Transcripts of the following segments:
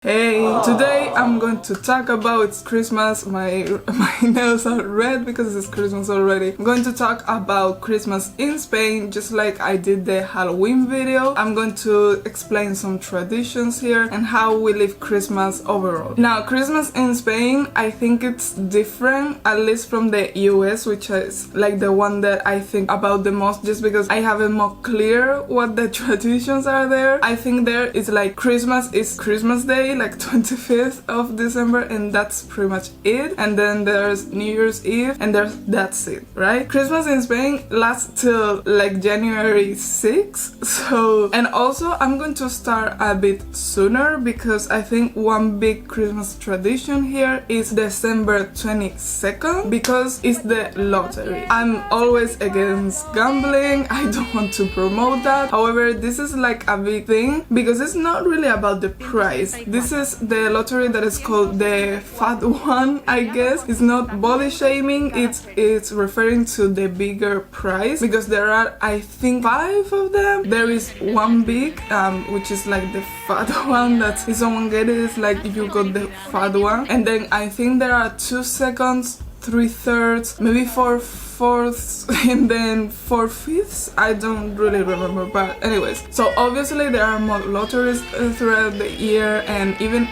Hey, today I'm going to talk about it's Christmas. My nails are red because it's Christmas already. I'm going to talk about Christmas in Spain, just like I did the Halloween video. I'm going to explain some traditions here and how we live Christmas overall. Now, Christmas in Spain, I think it's different, at least from the US, which is like the one that I think about the most, just because I have it more clear what the traditions are there. I think there is like Christmas is Christmas Day, like 25th of December, and that's pretty much it. And then there's New Year's Eve, and that's it, right? Christmas in Spain lasts till like January 6th. So, and also I'm going to start a bit sooner because I think one big Christmas tradition here is December 22nd, because it's the lottery. I'm always against gambling. I don't want to promote that. However, this is like a big thing because it's not really about the price. This is the lottery that is called the fat one, I guess. It's not body shaming, it's referring to the bigger prize, because there are, I think, 5 of them. There is one big, which is like the fat one, that if someone gets it, it's like if you got the fat one. And then I think there are 2 seconds, 3/3, maybe 4/4, and then 4/5. I don't really remember, but anyways. So obviously there are more lotteries throughout the year, and even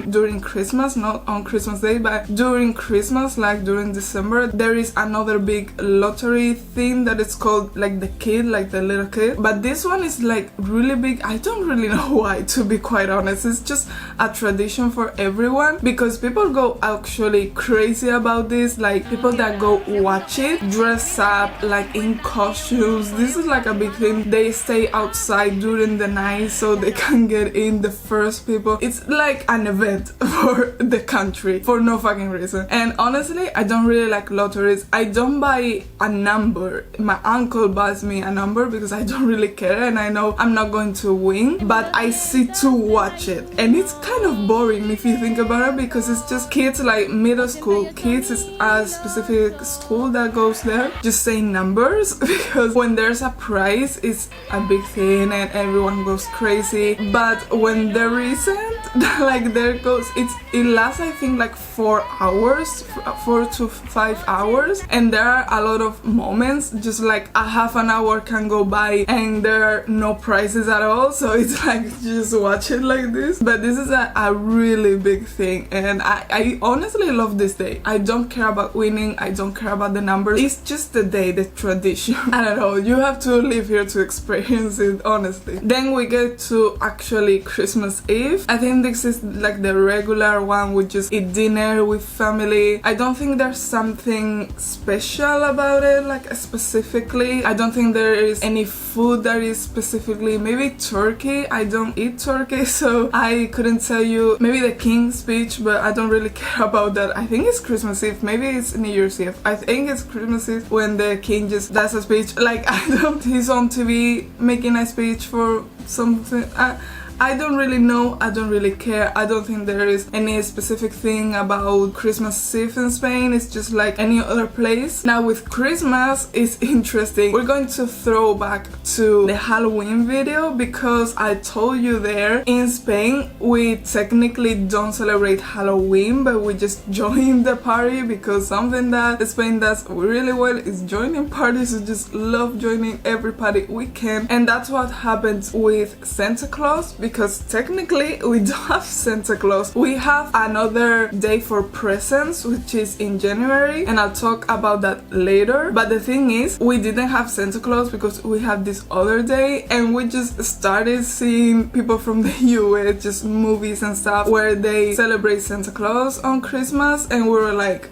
during Christmas, not on Christmas Day, but during Christmas, like during December, there is another big lottery thing that is called like the kid, like the little kid. But this one is like really big. I don't really know why, to be quite honest. It's just a tradition for everyone, because people go actually crazy about this. Like people that go watch it dress up like in costumes. This is like a big thing. They stay outside during the night so they can get in the first people. It's like an event for the country for no fucking reason. And honestly, I don't really like lotteries. I don't buy a number. My uncle buys me a number because I don't really care, and I know I'm not going to win, but I sit to watch it. And it's kind of boring if you think about it, because it's just kids, like middle school kids. It's a specific school that goes there, just saying numbers, because when there's a prize, it's a big thing and everyone goes crazy. But when there isn't, like it lasts, I think, like 4 hours, 4 to 5 hours, and there are a lot of moments, just like a half an hour can go by and there are no prizes at all. So it's like just watch it like this. But this is a really big thing, and I honestly love this day. I don't care about winning, I don't care about the numbers. It's just the day, the tradition. I don't know, you have to live here to experience it, honestly. Then we get to actually Christmas Eve. I think this is like the regular one. We just eat dinner with family. I don't think there's something special about it, like specifically. I don't think there is any food that is specifically, maybe turkey. I don't eat turkey, so I couldn't tell you. Maybe the King's speech, but I don't really care about that. I think it's Christmas Eve, maybe it's New Year's Eve. I think it's Christmas Eve when the king just does a speech. Like, he's on TV making a speech for something. I don't really know, I don't really care. I don't think there is any specific thing about Christmas Eve in Spain. It's just like any other place. Now with Christmas, it's interesting. We're going to throw back to the Halloween video, because I told you there in Spain we technically don't celebrate Halloween, but we just join the party, because something that Spain does really well is joining parties. We just love joining every party we can, and that's what happens with Santa Claus. Because technically we don't have Santa Claus. We have another day for presents, which is in January, and I'll talk about that later. But the thing is, we didn't have Santa Claus because we have this other day, and we just started seeing people from the US, just movies and stuff, where they celebrate Santa Claus on Christmas, and we were like,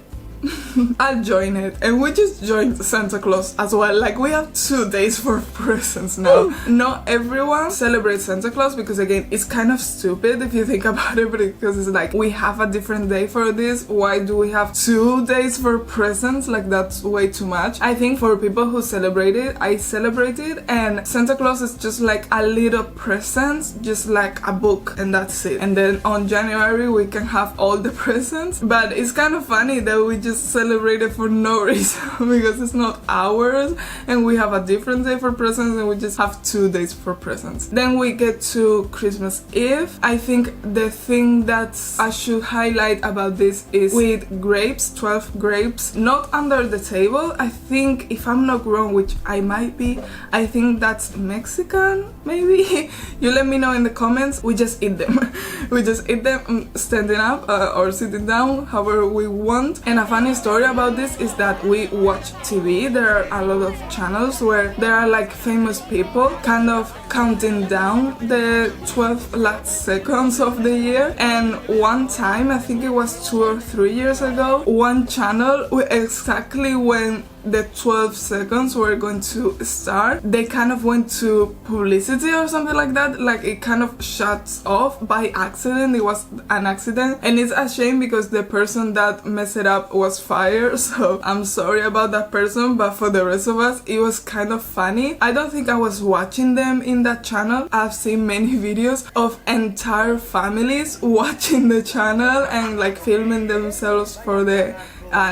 I'll join it, and we just joined Santa Claus as well. Like, we have 2 days for presents now. Not everyone celebrates Santa Claus, because again, it's kind of stupid if you think about it, because it's like we have a different day for this. Why do we have 2 days for presents? Like, that's way too much. I think for people who celebrate it, I celebrate it, and Santa Claus is just like a little present, just like a book, and that's it. And then on January we can have all the presents. But it's kind of funny that we just just celebrate it for no reason because it's not ours, and we have a different day for presents, and we just have 2 days for presents. Then we get to Christmas Eve. I think the thing that I should highlight about this is with grapes, 12 grapes, not under the table. I think, if I'm not wrong, which I might be, I think that's Mexican, maybe? You let me know in the comments. We just eat them. We just eat them standing up or sitting down, however we want. And a funny story about this is that we watch TV. There are a lot of channels where there are like famous people kind of counting down the 12 last seconds of the year. And one time, I think it was 2 or 3 years ago, one channel, exactly when the 12 seconds were going to start, they kind of went to publicity or something like that. Like, it kind of shuts off by accident. It was an accident, and it's a shame because the person that messed it up was fired, so I'm sorry about that person. But for the rest of us, it was kind of funny. I don't think I was watching them in that channel. I've seen many videos of entire families watching the channel and like filming themselves for the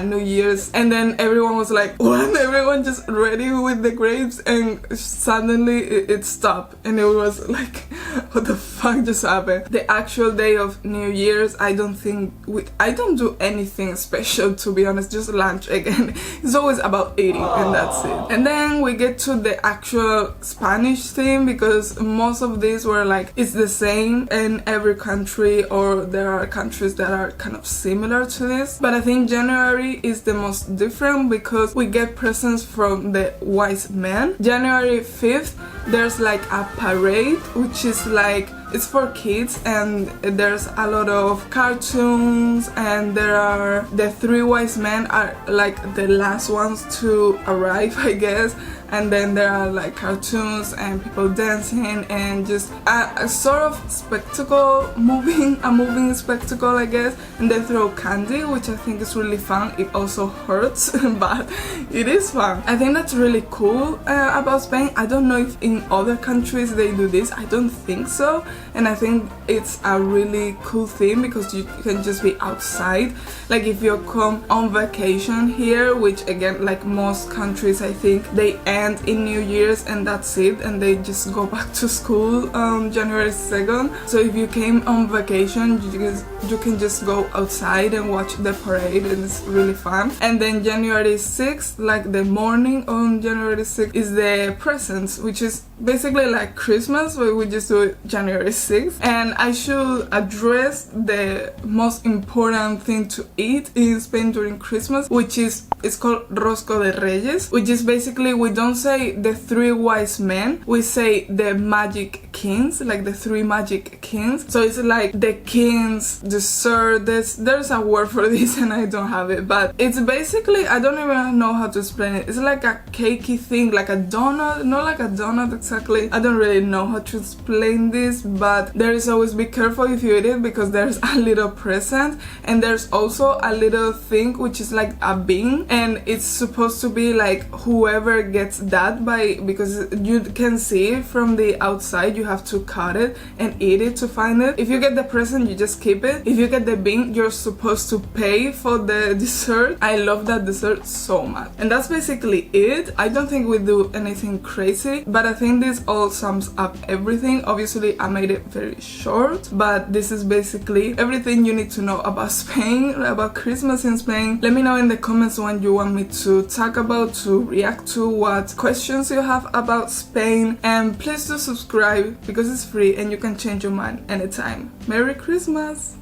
New Year's, and then everyone was like, what? Everyone just ready with the grapes, and suddenly it stopped, and it was like, what the fuck just happened? The actual day of New Year's, I don't do anything special, to be honest, just lunch again. It's always about eating, and that's it. And then we get to the actual Spanish theme, because most of these were like, it's the same in every country, or there are countries that are kind of similar to this, but I think January is the most different because we get presents from the wise men. January 5th, there's like a parade, which is like, it's for kids, and there's a lot of cartoons, and there are the 3 wise men are like the last ones to arrive, I guess. And then there are like cartoons and people dancing, and just a sort of spectacle, a moving spectacle, I guess. And they throw candy, which I think is really fun. It also hurts, but it is fun. I think that's really cool about Spain. I don't know if in other countries they do this. I don't think so. And I think it's a really cool thing because you can just be outside. Like, if you come on vacation here, which again, like most countries, I think they end in New Year's and that's it, and they just go back to school on January 2nd. So if you came on vacation, you can just go outside and watch the parade, and it's really fun. And then January 6th, like the morning on January 6th, is the presents, which is basically like Christmas, but we just do it January 6th. And I should address the most important thing to eat in Spain during Christmas, which is, it's called Rosco de Reyes, which is basically, we don't say the 3 wise men, we say the magic kings, like the 3 magic kings. So it's like the king's dessert. There's a word for this and I don't have it, but it's basically, I don't even know how to explain it. It's like a cakey thing, like a donut, not like a donut exactly. I don't really know how to explain this, but there is always, be careful if you eat it because there's a little present, and there's also a little thing which is like a bean, and it's supposed to be like whoever gets that, because you can see it from the outside, you have to cut it and eat it to find it. If you get the present, you just keep it. If you get the bean, you're supposed to pay for the dessert. I love that dessert so much. And that's basically it. I don't think we do anything crazy, but I think this all sums up everything. Obviously I made it very short, but this is basically everything you need to know about Spain, about Christmas in Spain. Let me know in the comments what you want me to talk about, to react to, what questions you have about Spain, and please do subscribe because it's free and you can change your mind anytime. Merry Christmas!